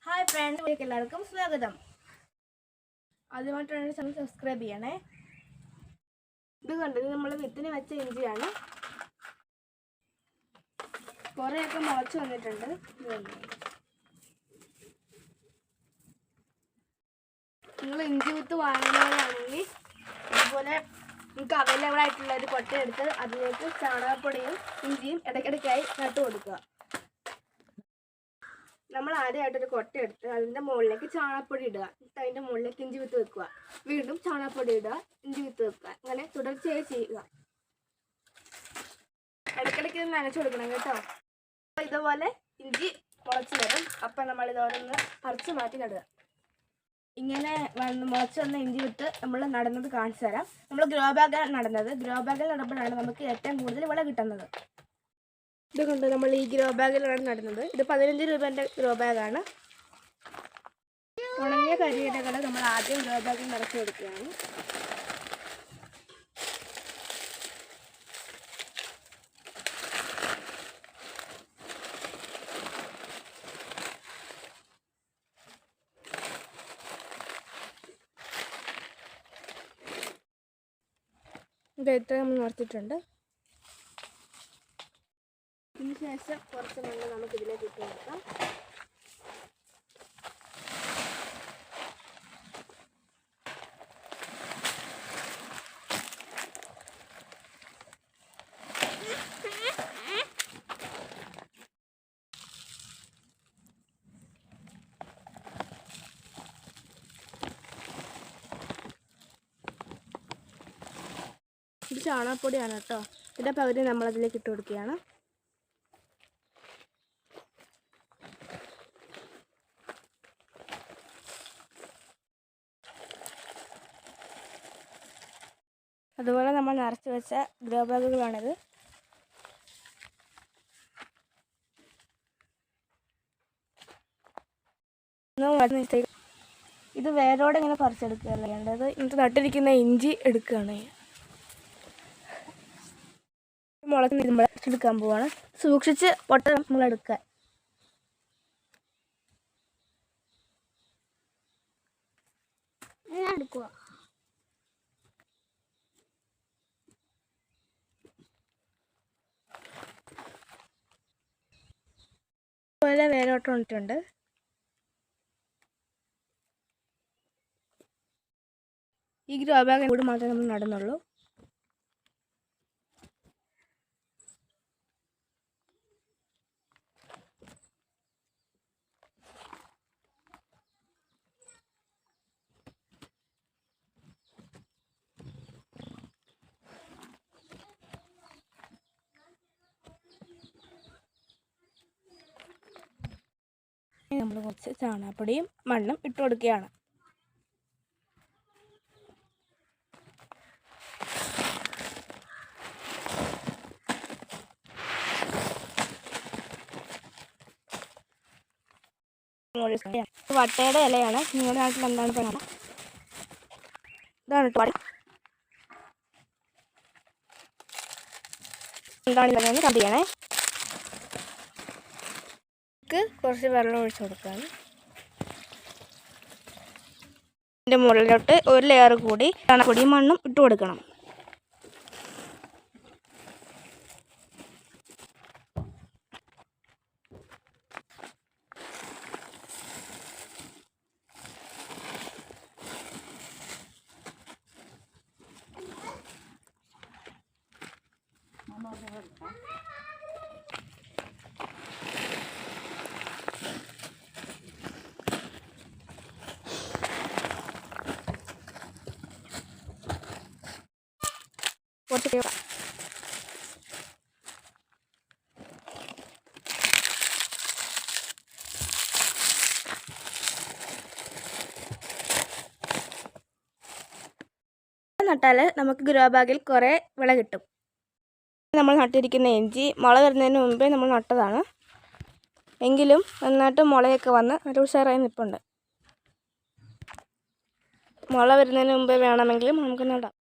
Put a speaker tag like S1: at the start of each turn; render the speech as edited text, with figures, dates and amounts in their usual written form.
S1: Hi friends, എല്ലാവർക്കും സ്വാഗതം. ആദ്യമായിട്ടാണ് ചാനൽ സബ്സ്ക്രൈബ് ചെയ്യണേ. ഇത് കണ്ടത് നമ്മൾ വിത്തിന് വെച്ച ഇഞ്ചിയാണ്. കുറേയൊക്കെ മുളച്ച് വന്നിട്ടുണ്ട്. നിങ്ങൾ ഇഞ്ചി വിത്ത് വാങ്ങുന്നവരാണെങ്കിൽ അതുപോലെ നിങ്ങൾക്ക് അവൈലബിൾ ആയിട്ടുള്ള ഒരു കൊട്ടയെടുത്ത് അതിലേക്ക് ചാണകപ്പൊടിയും ഇഞ്ചിയും ഇടയ്ക്കിടയ്ക്കായി നട്ടു കൊടുക്കുക. നമ്മൾ ആദ്യമായിട്ടൊരു കൊട്ട എടുത്ത് അതിൻ്റെ മുകളിലേക്ക് ചാണകപ്പൊടി ഇടുക. അതിൻ്റെ മുകളിലേക്ക് ഇഞ്ചി വിത്ത് വെക്കുക. വീണ്ടും ചാണകപ്പൊടി ഇടുക, ഇഞ്ചി വിത്ത് വെക്കുക. അങ്ങനെ തുടർച്ചയായി ചെയ്യുക. ഇടയ്ക്കിടയ്ക്ക് നനച്ചു കൊടുക്കണം കേട്ടോ. അപ്പോൾ ഇതുപോലെ ഇഞ്ചി മുളച്ച് വരും. അപ്പം നമ്മൾ ഇതോരൊന്ന് പറിച്ച് മാറ്റി നടുക. ഇങ്ങനെ മുളച്ച് വന്ന ഇഞ്ചി വിത്ത് നമ്മൾ നടുന്നത് കാണിച്ചു തരാം. നമ്മൾ ഗ്രോ ബാഗാണ് നടുന്നത്. ഗ്രോ ബാഗിൽ നടുമ്പോഴാണ് നമുക്ക് ഏറ്റവും കൂടുതൽ വിള കിട്ടുന്നത്. ഇതുകൊണ്ട് നമ്മൾ ഈ ഗ്രോ ബാഗിലാണ് നടുന്നത്. ഇത് 15 രൂപേൻ്റെ ഗ്രോ ബാഗാണ്. ഉണങ്ങിയ കരിയിലകൾ നമ്മൾ ആദ്യം ഗ്രോ ബാഗിൽ നിറച്ച് കൊടുക്കുകയാണ്. ഇത് ഇത്ര നമ്മൾ നിറച്ചിട്ടുണ്ട്. ഇതിന് ശേഷം കുറച്ച് മണ്ണ് നമുക്ക് ഇതിലേക്ക് ഇട്ട് കൊടുക്കാം. ഇത് ചാണകപ്പൊടിയാണ് കേട്ടോ. ഇതിൻ്റെ പകുതി നമ്മളതിലേക്ക് ഇട്ട് കൊടുക്കുകയാണ്. അതുപോലെ നമ്മൾ നിറച്ച് വെച്ച ഗ്രോ ബാഗുകളാണിത്. ഇത് വേരോടെ ഇങ്ങനെ പറിച്ചെടുക്കുകയല്ല വേണ്ടത്. ഇന്നത്തെ നട്ടിരിക്കുന്ന ഇഞ്ചി എടുക്കുകയാണ്. മുളക് നമ്മൾ എടുക്കാൻ പോവാണ്. സൂക്ഷിച്ച് പൊട്ട നമ്മൾ എടുക്കാൻ. എടുക്കുക. അതുപോലെ വേരോട്ടം വന്നിട്ടുണ്ട്. ഈ ഗ്രോ ബാഗ് കൂടി മാത്രമേ നമ്മൾ നടുന്നുള്ളൂ. നമ്മൾ കുറച്ച് ചാണകപ്പൊടിയും മണ്ണും ഇട്ട് കൊടുക്കുകയാണ്. വട്ടയുടെ ഇലയാണ്. നിങ്ങളുടെ നാട്ടിൽ എന്താണ് പറയുന്നത്? ഇതാണ് കേട്ടോ. എന്താണ് പറയുന്നത് കണ്ടു ചെയ്യണേ. കുറച്ച് വെള്ളം ഒഴിച്ച് കൊടുക്കാം. ഇതിൻ്റെ മുകളിലോട്ട് ഒരു ലെയർ കൂടി ചാണകപ്പൊടിയും മണ്ണും ഇട്ട് കൊടുക്കണം. കുറച്ച് നട്ടാൽ നമുക്ക് ഗ്രോ ബാഗിൽ കുറേ വിള കിട്ടും. നമ്മൾ നട്ടിരിക്കുന്ന ഇഞ്ചി മുള വരുന്നതിന് മുമ്പേ നമ്മൾ നട്ടതാണ്. എങ്കിലും നന്നായിട്ട് മുളയൊക്കെ വന്ന് ഒരു ഉഷാറായി നിൽപ്പുണ്ട്. മുള വരുന്നതിന് മുമ്പേ വേണമെങ്കിലും നമുക്ക് നടാം.